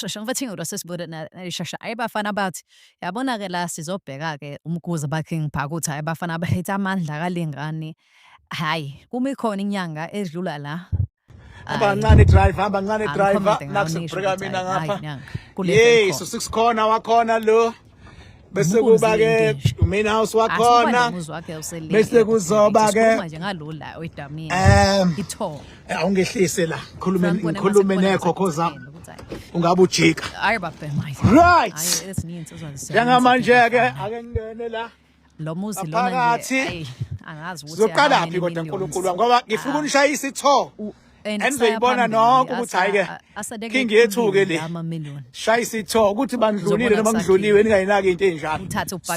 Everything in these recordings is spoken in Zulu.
sisheshe ngibathinga lo sesibude nalishasha ayibafana bathi yabona ke la sizobheka ke umkuzi bakhe ngiphaka uthi ayibafana abahethe amandla kalengane hayi kuma ikhona inyanga edlula la abancane driver nakusibhreka mina ngapha yesu sikukhona wakhona lo bese kuba ke main house wakhona bese kuzoba ke nje ngalula wedamini itho awungehlise la ngikhulume nekhokho zami ungabe ujika right njengamanje ke ake ngene la lo muzi lona nje angazi ukuthi zoqala phi kodwa uNkulunkulu ngoba ngifuna unishayisa itho engizoyibona nonke ukuthi hayi ke kingi yethu-ke le shayisa itho ukuthi bandlulile noma ngidluliwe ningayinaki into enjalo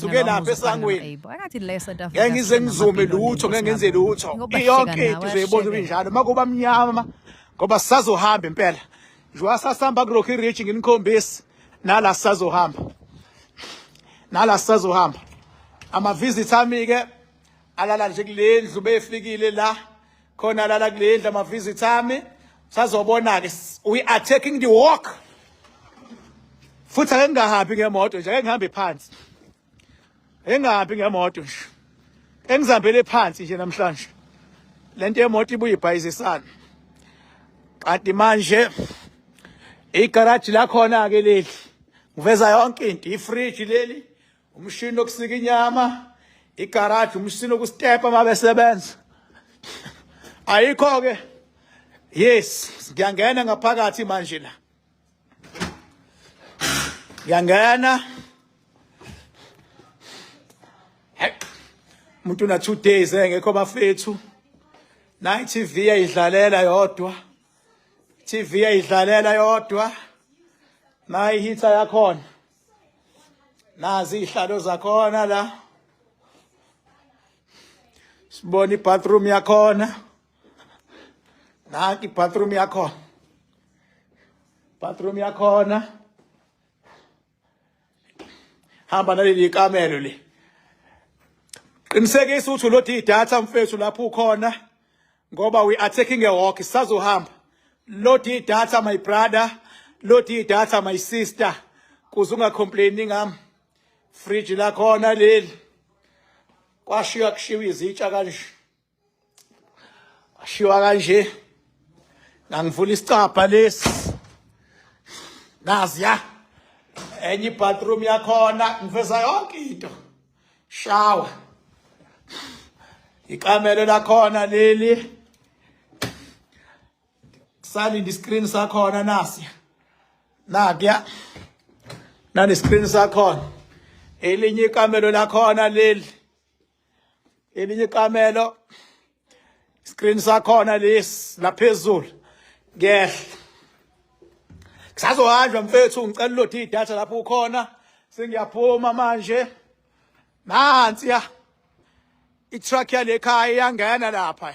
suke lapha esangweni ngeke ngize ngizume lutho ngeke ngenze lutho yonke into uzoyibona ubinjalo makuba mnyama ngoba sisazohamba impela njengoba sasihamba kuRocky Ridge nginikhombisi nala sisazohamba ama-visit ami-ke alala nje kule ndlu befikile la khona lala kule ndlu ama-visit ami sazobona-ke we are taking the walk futhi ake ngingahambi ngemoto nje ake ngihambe phansi engahambi ngemoto nje engizihambele phansi nje namhlanje lento yemoto ibuye ibhayizisana kanti manje igaraji lakhona-ke leli ngiveza yonke into ifriji leli umshini wokusika inyama igaraji umshini wokustepa mabesebenza ayikho-ke yes ngiyangena ngaphakathi manje la ngiyangena umuntu una 2 days engekho bafethu na i-TV ayidlalela yodwa na ihitha yakhona nazi ihlalo zakhona la sibona ibathroom yakhona nanti ibathroom yakhona hamba naleli kamelo le qinisekisa ukuthi ulothi idatha mfethu lapho ukhona ngoba we are taking a walk sisazohamba load idatha my brother load idatha my sister kuze ungacomplaini ngami fridge la khona leli kushiwa izitsha kanje ngangivula isicapha lesi nazi ya enye bathroom yakhona ngiveza yonke into shower ikamelo lakhona leli salindi screen sakhona nasi nakya nani screen sakhona elinye ikamelo lakhona leli elinye ikamelo screen sakhona lesi laphezulu ngehla kusazohanjwa mfethu ngicela load idatha lapho ukhona sengiyaphuma manje nansi ya i-truck yalekhaya iyangena lapha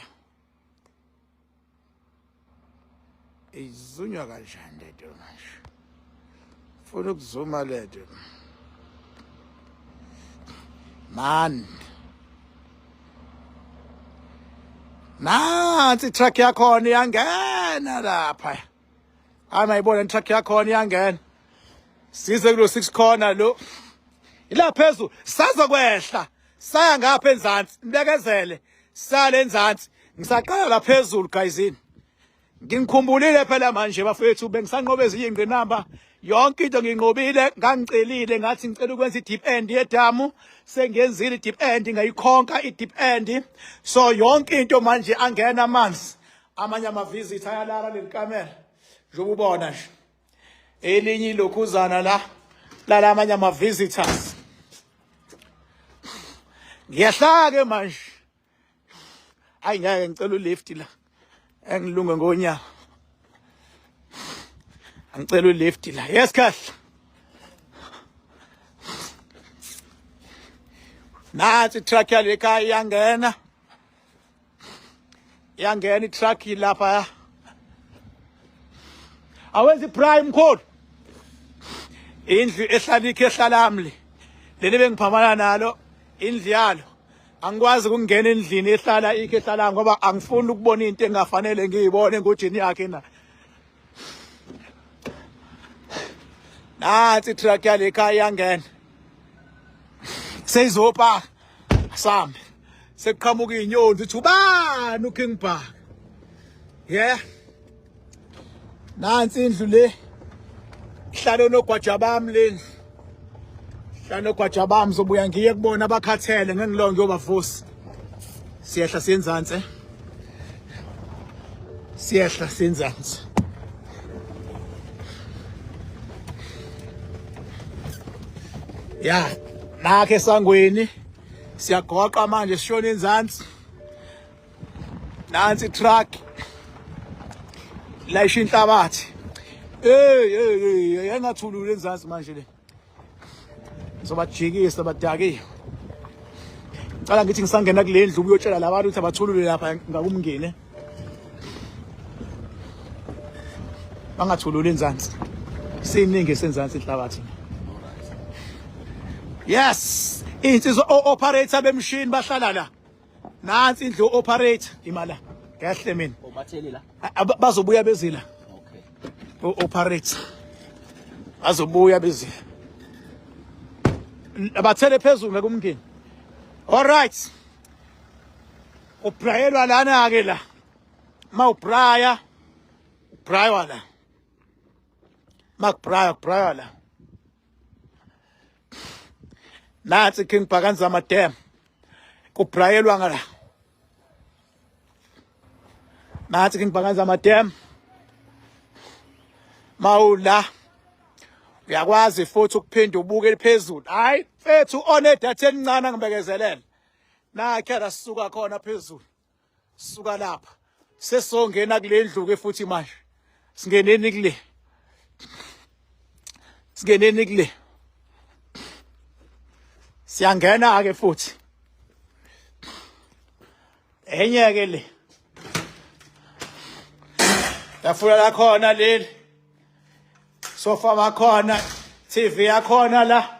izunywa kanjani leto manje ufuna ukuzuma leto man nansi i-truck yakhona iyangena lapha ayibona i-truck yakhona iyangena size kulo 6 corner lo ila phezulu sazokwehla saya ngapha enzansi nibekezele sale enzansi ngisaqala la phezulu guyisini ngikhumbulile phela manje bafethu bengisanqobe ezinye ingqinamba yonke into nginqobile ngangicelile ngathi ngicela ukwenza i-deep end yedamu sengiyenzile i-deep end ngayikhonka i-deep end so yonke into manje angena amanzi amanye ama-visit ayalala lelikamera njengoba ubona nje elinye ilokhuzana la amanye ama-visitors ngiyahla-ke manje hayi ngeke ngicela ulift la engilunge ngonyaka angicela ulift la yes kahle nathi i-truck yalekhaya iyangena i-truck lapha awenzi prime mkhulu indlu ehlala leli bengiphambana nalo indlu yalo angikwazi ukungena endlini ehlala ngoba angifuni ukubona into engafanele ngiyibone ngojini yakhe na nansi truck yale ekhaya iyangena seyizopaka sambe sekuqhamuka inyonzi uthi ubani uKing Bhaka yeah nansi indlu le ihlalo nogwaja bami leni ihlalo nogwaja bami zobuya ngiye kubona abakhathele ngengilongo ngiyobavusa siyehla siyenzansi siyehla siyenzansi ya nakhe esangweni siyagoqa manje sishona enzansi nansi truck la isho inhlabathi engathulule enzansi manje le sobajikisa badakile cala ngithi ngisangena kule ndlu uyotshela labantu ukuthi abathulule lapha ngakumngene bangathulule enzansi siningi senzansi inhlabathi yes insizwa operator bemshini bahlala la nansi indlu operator imala kahle mina Obatheli la. bazobuya bezila Okay. operator bazobuya bezila abathele phezulu ngakumngeni all right ubrayelwa lana ke la mawubraya ubraywa la makbraya la nansi King Bhaka Nzama Dam kubrayelwa ngala nansi King Bhaka Nzama Dam mawula uyakwazi futhi ukuphinda ubuke phezulu hayi mfethu onedatha elincane ngibekezelela nakhe rasisuka khona phezulu suka lapha sesongena kule ndlu ke futhi manje singeneni kule siyangena ke futhi enye ke le tafula la khona leli sofa bakhona TV yakhona la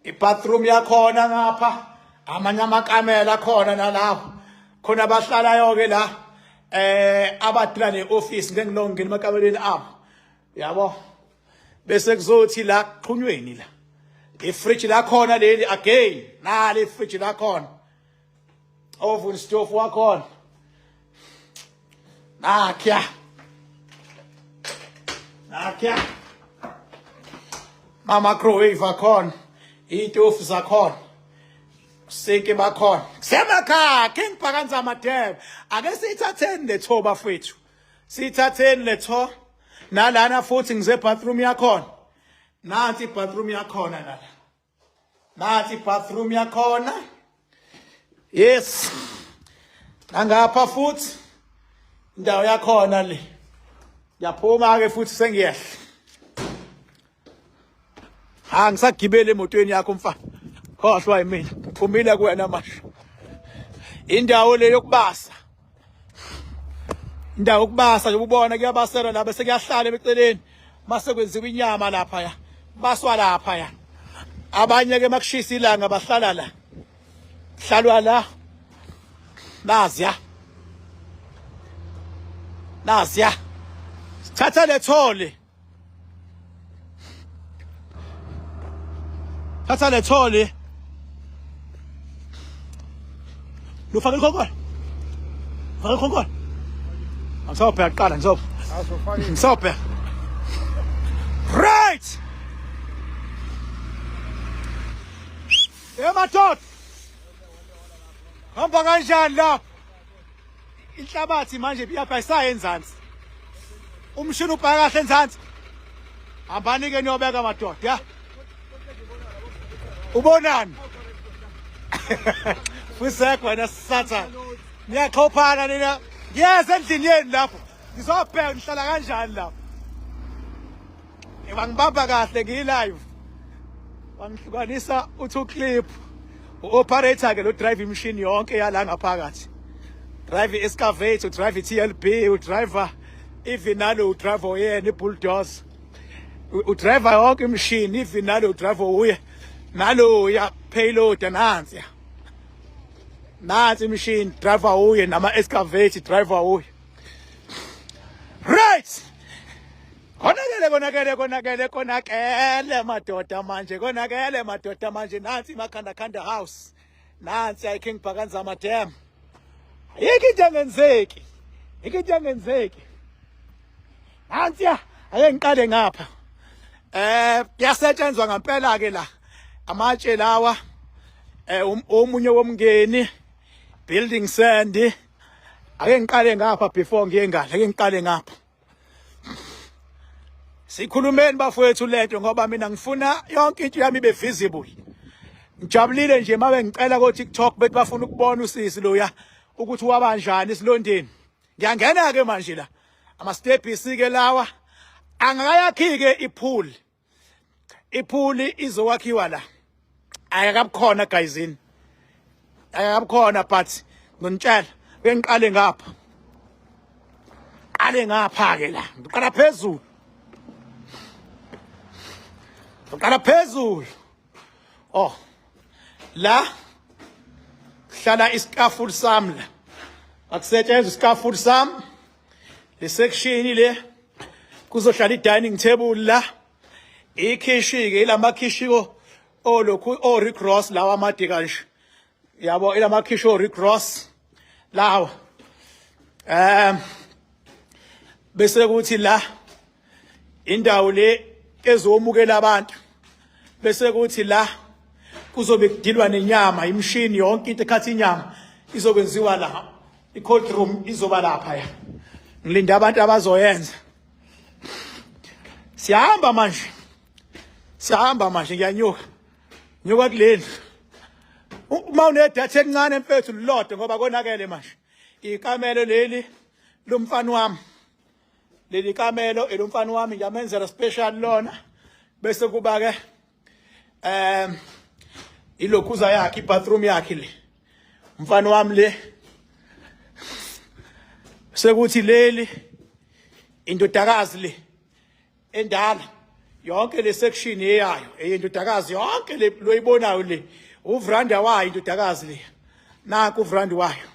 ibathroom yakhona ngapha amanye amakamela khona nalawo khona abahlalayo ke la abadila neoffice ngengilongeni emakameleni abo yabo bese kuzothi la qhunyweni la ifridge la khona leli again nali ifridge la khona oven stove wakhona nakya microwave akhona itofu zakhona sink bakhona kusemakhaya King Bhaka Nzama Dam ake sithatheni le thoba fethu sithatheni le tho nalana futhi ngize bathroom yakhona nansi bathroom yakhona nala nansi bathroom yakhona yes ngapha futhi indawo yakhona le yaphuma ke futhi sengiyehla ngisagibele emotweni yakho mfana khohlwa yimina phumile kuwena manje indawo le yokubasa indawo yokubasa nje ubona kuyabasela la bese kuyahlala eceleni mase kwenziwa inyama lapha ya baswa lapha ya abanye ke makushisa ilanga bahlala la hlalwa la nazya thatha le thole lufake ikhonkolo faka ikhonkolo ngisawubheka qala ngisawubheka right madoda hamba kanjani lapho inhlabathi manje iyabhayisaya enzansi umshini ubhaka kahle enzansi hambani ke niyobeka madoda ya ubonani fusekho wena sathana niyaxhophana nina ngiyeza endlini yeni lapho ngizobheka nihlala kanjani lapho bangibamba kahle ngilive bangihlukanisa uthi uclip operator ke lo drive machine yonke yala ngaphakathi drive excavator drive TLB driver even nalo driver yena ibulldozer driver yonke machine even nalo driver uye nalo ya payload nansi machine driver uye nama excavator driver uye right khona ke konakele madoda manje konakele madoda manje nansi imakhanda house nansi ayiking Bhakanzama dam ayikho into engenzeki nansi ake ngiqale ngapha yasetshenzwa ngempela ke la amatshe lawa omunye womngeni building sand ake ngiqale ngapha before ngiye ngale ake ngiqale ngapha sikhulumeni bafowethu lento ngoba mina ngifuna yonke into yami ibe visible ngijabulile nje mabe ngicela ko TikTok bethi bafuna ukubona usisi loya ukuthi wabanjani isilondeni ngiyangena ke manje la ama steps ke lawa angakayakhike ipool izowakhiwa la ayakabukhona guyisini ayakabukhona but ngonitshela bengiqale ngapha ke la ngiqala phezulu oh la hlala iskafuli sami la akusetshenzwe iskafuli sami le section le kuzohlala i-dining table la ikhishi ke ilamakhishi olokhu Rick Ross lawa amade kanje yabo ilamakhishi Rick Ross lawa bese kuthi la indawo le ezomukela abantu bese kuthi la kuzobe kudilwa nenyama imshini yonke into ekhathi inyama izokwenziwa la i-cold room izoba lapha ya ngilinda abantu abazoyenza siyahamba manje ngiyanyuka kuleli uma unedatha encane mfethu lilodwa ngoba konakele manje ikamelo leli lomfana wami leli kamelo elomfana wami ngiyamenzela special lona bese kuba ke ilokhuza yakhe ibathroom yakhe le umfana wami le sekuthi leli indodakazi le endala yonke le section eyayo eyindodakazi yonke le loyibonayo le uvranda wayo indodakazi le naku uvranda wayo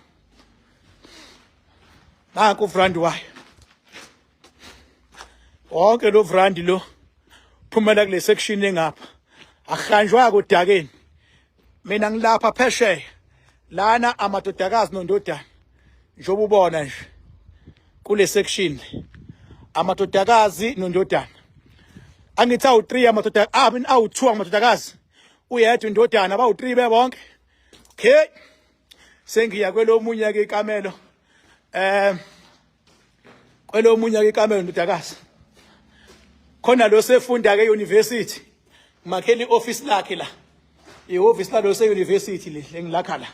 wonke lo vrandi lo phumela kule section engapha akuhanjwa kodakeni mina ngilapha phesheya lana amadodakazi nondodana njobe ubona nje kule section amadodakazi nondodana angithi awu3 amadodakazi awu2 amadodakazi uyedwa indodana bawu3 bebonke okay sengiya kwelomunye ke ikamelo ndodakazi khona lo sefunda ke university makheli office lakhe la ioffice la lo se university le engilakha la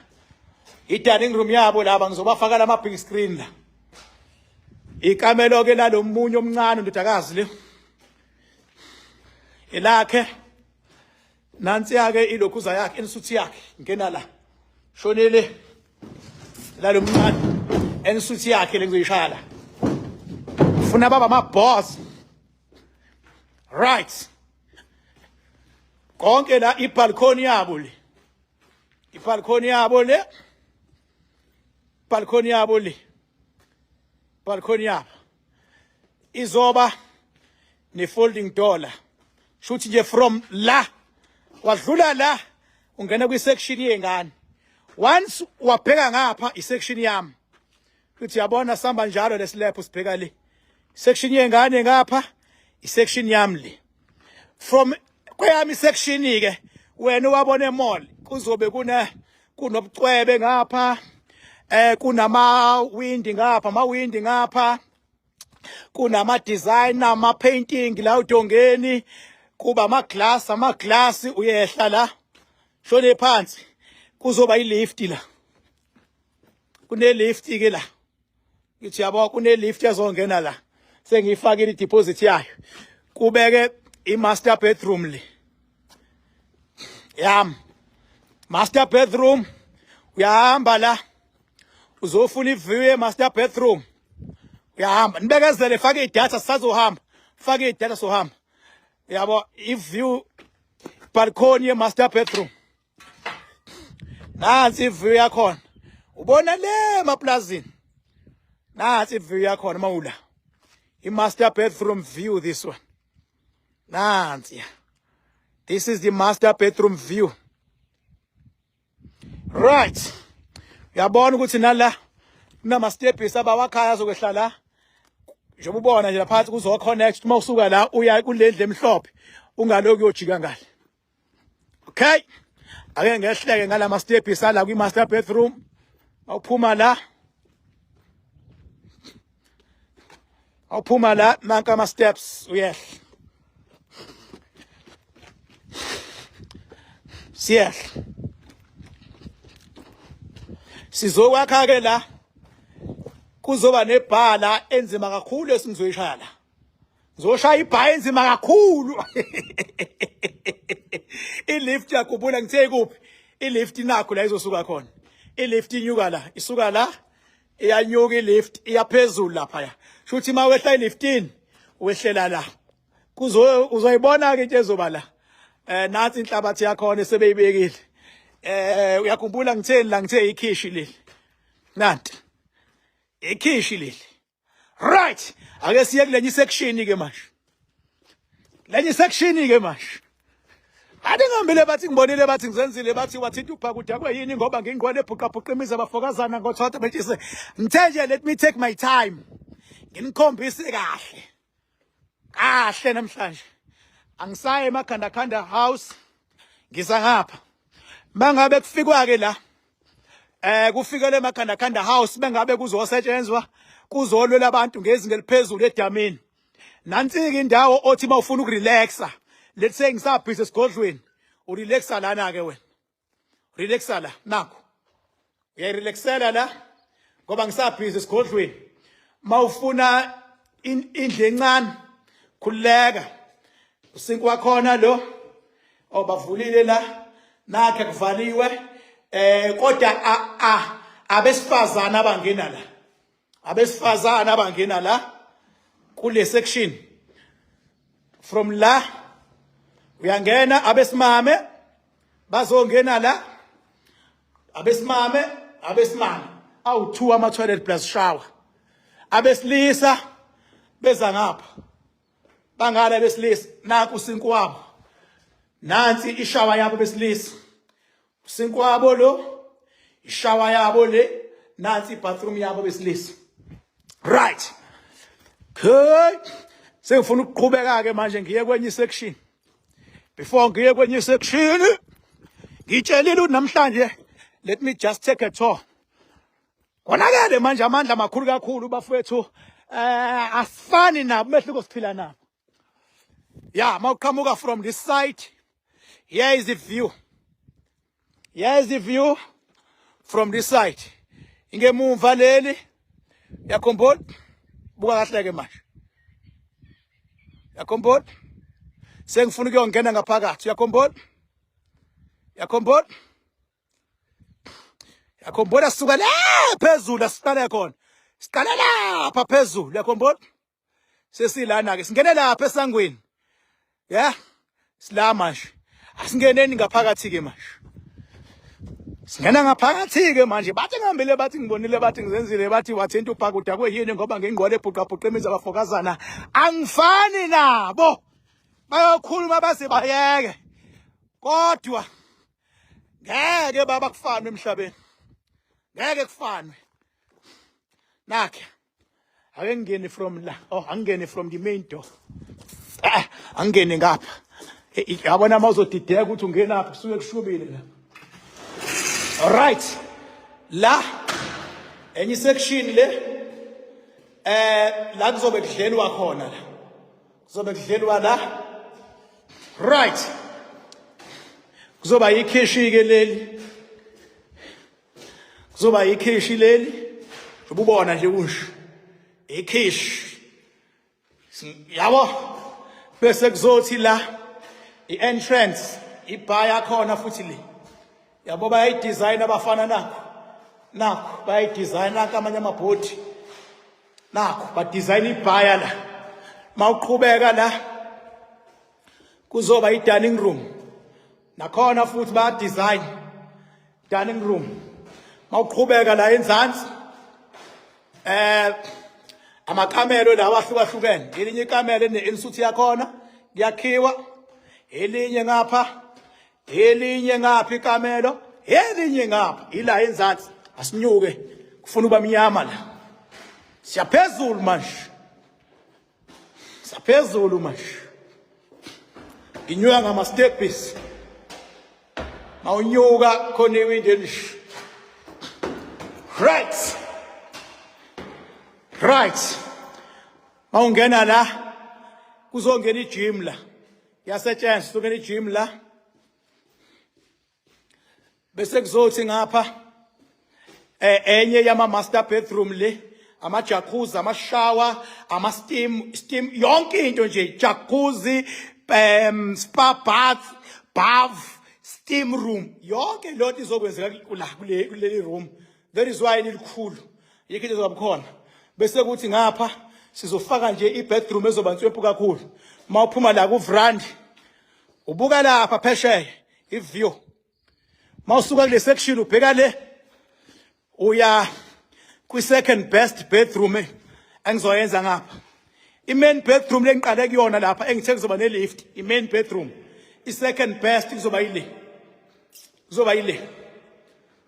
i-dining room yabo laba ngizobafaka lama big screen la ikamelo ke la lomunye omncane ndodakazi le elakhe nansi yake ilokhuza yakhe ensuthi yakhe ngena la shonele la lomncane ensuthi yakhe lengizoyishaya la ufuna baba ama boss right konke la ibalcony yabo izoba ne folding door la shuthi nje from la wadlula la ungena kwi section yengane once wabheka ngapha i section yami uthi yabona samba njalo lesilapho sibheka le section yengane ngapha i section yami le from kweyami section ke wena wabona mall kuzobe kunobucwebe ngapha kunama windi ngapha kunama design ama painting la udongeni kuba ama glass uyehla la shone phansi kuzoba ilift la kune lift ke la ngithi yabo kune lift yazongena la sengiyifakile i-deposit yayo kubeke i-master bedroom le yam master bedroom uyahamba la uzofuna i-view ye-master bedroom uyahamba nibekezele fake idatha sisazohamba fake idatha sohamba yabo i-view balcony ye-master bedroom nansi i-view yakhona ubona le maplazini nansi i-view yakhona mawula i-master bedroom view this one Nansi. This is the master bedroom view. Right. Uyabona ukuthi nala kunama steps abawakhaya azokwehla la. Njengoba ubona nje laphansi kuzo connect uma usuka la uya kulendle emhlophe ungaloku uyojika ngale. Okay? Ake ngehleke ngalama steps ala kwi master bedroom. Awuphuma la. Awuphuma la nanka ama steps uyehla. Siyehla. Sizokwakha ke la kuzoba nebhala enzima kakhulu esingizoyishaya la. Ngizoshaya ibhala enzima kakhulu. I-lift yakubula ngithe kuphi? I-lift nakho la izosuka khona. I-lift inyuka la, isuka la, iyanyuka i-lift iyaphezulu lapha ya. Shuthi mawehla i-liftini, wehlela la. Uzoyibona ke into ezoba la. Nathi inhlabathi yakhona sebeyibekile. Uyakhumbula ngitheni la ngithe ikhishi leli. Nanti. Ikhishi leli. Right. Ake siye kulenye section ke manje. Lenye section ke manje. Ade ngihambile bathi ngibonile bathi ngizenzile bathi wathinta ubhakuda kweyini ngoba ngingqwele ebhuqabhuqa imiza abafokazana ngothotha bethise ngithe nje let me take my time. Nginikhombise kahle. Kahle namhlanje. Angisaye emakhanda house ngiza ngapha. Mangabe kufikwa ke la kufikele emakhanda house bengabe kuzosetshenzwa kuzolwela abantu ngezinga eliphezulu edamini. Nansi ke indawo othi mawufuna ukurelaxa. Let's say ngisabhizi esigodlweni urelaxa lana ke wena. Relaxa la nakho. Uyarelaxela la ngoba ngisabhizi esigodlweni. Mawufuna indle encane khuleka. Usink wakhona lo obavulile la nakhe kuvaliwe kodwa abesifazana abangena la. Abesifazana abangena la kule section. From la uyangena abesimame bazongena la. Abesimame awu2 ama toilet plus shower. Abesilisa beza ngapha. Bangala besilisa naku usinku wabo. Nansi ishower yabo besilisa. Usinku wabo lo, ishower yabo le, nansi bathroom yabo besilisa. Right. Okay. Sengifuna ukuqhubeka ke manje ngiye kwenye section. Before ngiye kwenye section, ngitshelile ukuthi namhlanje let me just take a tour. Konakele manje amandla amakhulu kakhulu bafowethu asifani nabo mehluko siphila nabo. Yeah, mawuqhamuka from this side. Here is the view. Here is the view from this side. Ingemumva leli yakhombona buka kahle ke manje. Yakhombona sengifuna ukuyongena ngaphakathi yakhombona. Yakhombona. Yakhombona suka la phezulu asiqala khona. Siqala lapha phezulu yakhombona. Sesilana ke singene lapha esangweni. Yeah. Sila manje. Asingeneni ngaphakathi ke manje. Singena ngaphakathi ke manje. Bathi ngihambile bathi ngibonile bathi ngizenzile bathi wathinta ubhakuda kweyini ngoba ngingqwele ebhuqabhuqa imiza abafokazana. Angifani nabo. Bayokhuluma base bayeke. Kodwa ngeke baba kufanwe emhlabeni. Ngeke kufanwe. Nakhe. Ake ngene from la. Oh, angene from the main door. Angene ngapha. Yabona mawuzodideka ukuthi ungena apha kusuke kushubile la. All right. La enye section le la kuzobe kudlelwa khona la. Kuzobe kudlelwa la. Right. Kuzoba ikhishi ke leli. Kuzoba ikhishi leli. Ububona nje kunje. Ikhishi. Yabo. Bese kuzothi la i-entrance ibar yakhona futhi le. Yabo bayayidesign abafana nakho. Nakho bayayidesign amanye amabhodi. Nakho ba design ibar la. Mawuqhubeka la kuzoba i-dining room. Nakhona futhi ba design dining room. Mawuqhubeka la enzansi amakamelo lawa ahlukahlukene. Elinye ikamelo ensuthi yakhona, Yakhiwa elinye ngapha, elinye ngapha ikamelo, elinye ngapha ila enzansi asinyuke kufuna uba mnyama la. Siyaphezulu manje. Siyaphezulu manje. Nginyuka ngama stepis. Mawunyuka khona iwindi elish. Right. Right. Mawungena la kuzongena igym la. Yasetshenziswa ukungena igym la. Bese kuzothi ngapha enye yama master bedroom le, ama jacuzzi, ama shower, ama steam yonke into nje, jacuzzi, spa bath, steam room, yonke lonto izokwenzeka la kuleli room. That is why lilikhulu. Yikho into ezoba khona. Bese kuthi ngapha sizofaka nje ibedroom ezoba ntswempu kakhulu. Mawuphuma la ku veranda ubuka lapha phesheya iview. Mawusuka kule section ubheka le uya kwi second best bedroom engizoyenza ngapha. I main bedroom lengiqale kuyona lapha engithe kuzoba ne lift. I main bedroom I second best kuzoba yile. Kuzoba yile.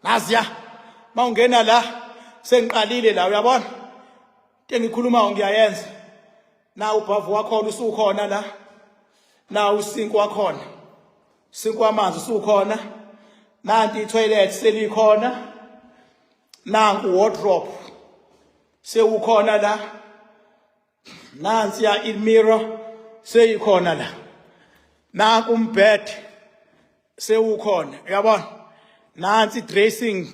Naziya mawungena la sengiqalile la uyabona. Into engikhuluma ngiyayenza. Na ubhavu wakho usukhona la. Na usinki wakhona. Sinki wamanzi usukhona. Nanti toilet selikhona. Nanku wardrobe sewukhona la. Nansi ya mirror seyikhona la. Nanku umbed sewukhona uyabona. Nansi dressing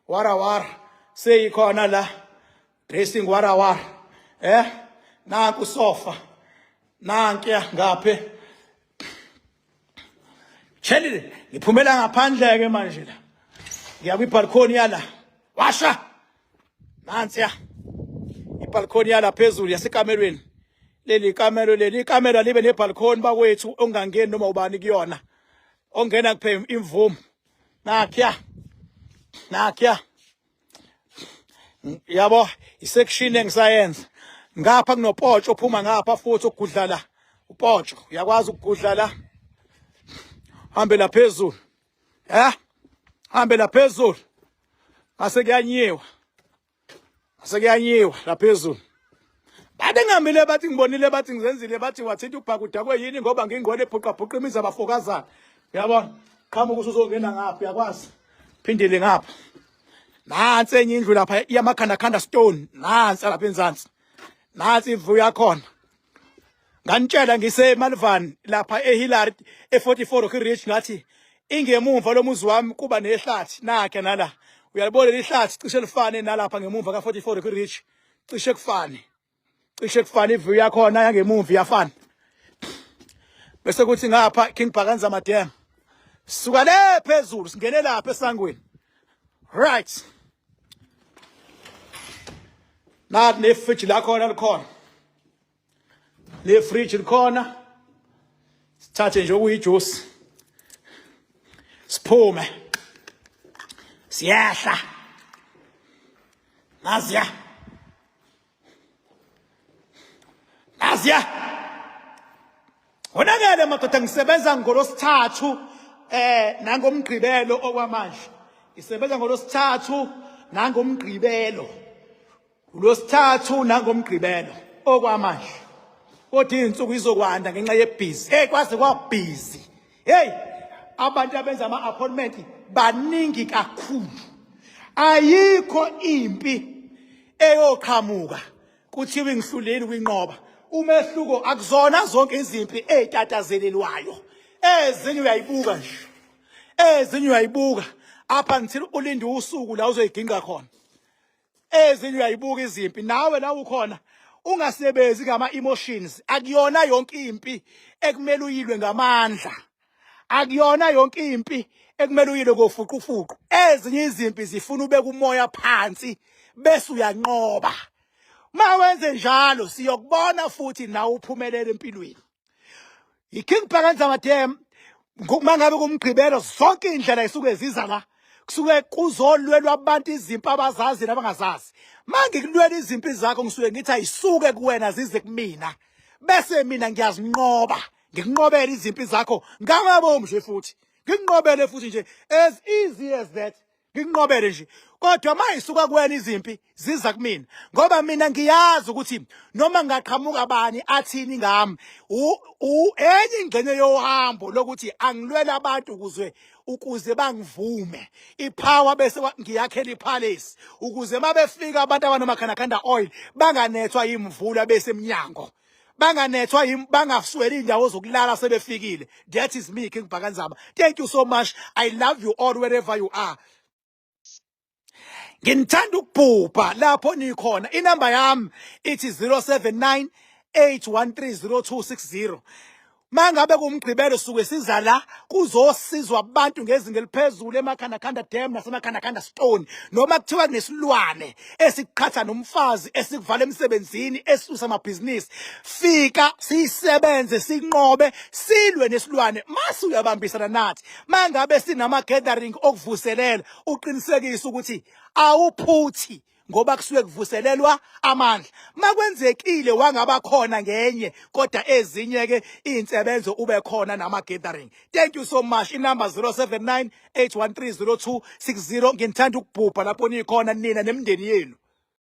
warawara seyikhona la. Dressing warawara nanku sofa nankiya ngaphe. Chelile ngiphumela ngaphandle ke manje la. Ngiya kwi balcony yala. Washa nansiya ibalcony yala phezulu yasekamelweni. Leli kamera libe ne balcony bakwethu ongangeni noma ubani kuyona. Ongena kuphe imvumo. Nakya yabo isection engisayenza ngapha kunopotsho ophuma ngapha futhi ukugudla la upotsho uyakwazi ukugudla la. Hambe la phezulu hambe la phezulu asekuyanyiwa la phezulu. Bathi ngihambile bathi ngibonile bathi ngizenzile bathi wathinta ubhakuda kweyini ngoba ngingqole ebhuqa imiza abafokazana uyabona. Qhamuka usuzongena ngapha uyakwazi phindele ngapha. Nansi enye indlu lapha yamakhanda stone nansi lapha enzansi. Nansi ivu yakhona. Nganitshela ngise Malvan lapha eHillary e44 Ridge ngathi ingemumva lomuzi wami kuba nehlathi nakhe nala. Uyalibona lehlathi cishe lifane nalapha ngemumva ka44 Ridge. Cishe kufana ivu yakhona yangemumva iyafana. Bese kuthi ngapha King Bhakanzama Dam. Suka le phezulu singene lapha esangweni. Right. Nathi ne fridge la khona likhona. Le fridge likhona. Sithathe nje okuyijuice. Siphume. Siyahla. Naziya. Wonakele madoda ngisebenza ngolosithathu nangomgqibelo okwamanje. Isebenza ngolosithathu nangomgqibelo. Ulosithathu nangomgqibelo okwamanje. Kodwa insuku izokwanda ngenxa yebhizi. Kwaze kwabhizi. Abantu abenza ama appointment baningi kakhulu. Ayikho impi eyoqhamuka kuthiwa ngihluleli kwinqoba. Umehluko akuzona zonke izimpi ezitatazelelwayo. Ezinye uyayibuka nje. Ezinye uyayibuka apha until ulinde usuku la uzoyiginga khona. Ezinye uyayibuka izimpi nawe la ukhona ungasebenzi ngama emotions. Akuyona yonke impi ekumele uyilwe ngamandla. Akuyona yonke impi ekumele uyilwe ngofuqufuqu. Ezinye izimpi zifuna ube kumoya phansi bese uyanqoba. Mawenze njalo siyokubona futhi nawe uphumelele empilweni. iKing Bhakanzama Dam mangabe kumgqibelo zonke indlela isuke ziza la. Kusuke kuzolwelwa abantu izimpi abazazi nabangazazi. Manje kulwela izimpi zakho ngisuke ngithi ayisuke kuwena zize kumina. Bese mina ngiyazinqoba. ngikunqobele izimpi zakho ngamabomu nje futhi ngikunqobele futhi nje as easy as that ngikunqobele nje kodwa mayisuka kuwena izimpi ziza kumina ngoba mina ngiyazi ukuthi noma ngaqhamuka bani athini ngami enye ingxenye yohambo lokuthi angilwela abantu ukuze bangivume ipower bese ngiyakhela ipalace ukuze mabefika abantu abanomakhanda oil banganethwa imvula bese eminyango banganethwa bangasweli indawo zokulala sebefikile. That is me King Bhakanzaba. Thank you so much. I love you all wherever you are. Ngithanda ukubhubha lapho nikhona. Inamba yami ithi 079 8130260. Mangabe kumgqibelo suke siza la kuzosizwa abantu ngezinga eliphezulu emakhandakhanda dam nasemakhandakhanda stone noma kuthiwa kunesilwane esiqhatha nomfazi esikuvala emsebenzini esisusa amabhizinisi fika sisebenze sinqobe silwe nesilwane mase uyabambisana nathi mangabe sinama gathering okuvuselela uqinisekisa ukuthi awuphuthi ngoba kusuke kuvuselelwa amandla makwenzekile wangaba khona ngenye kodwa ezinye ke insebenzo ube khona nama gathering. Thank you so much. Inamba 079 8130260. Ngithanda ukubhubha lapho nikhona nina nemindeni yenu.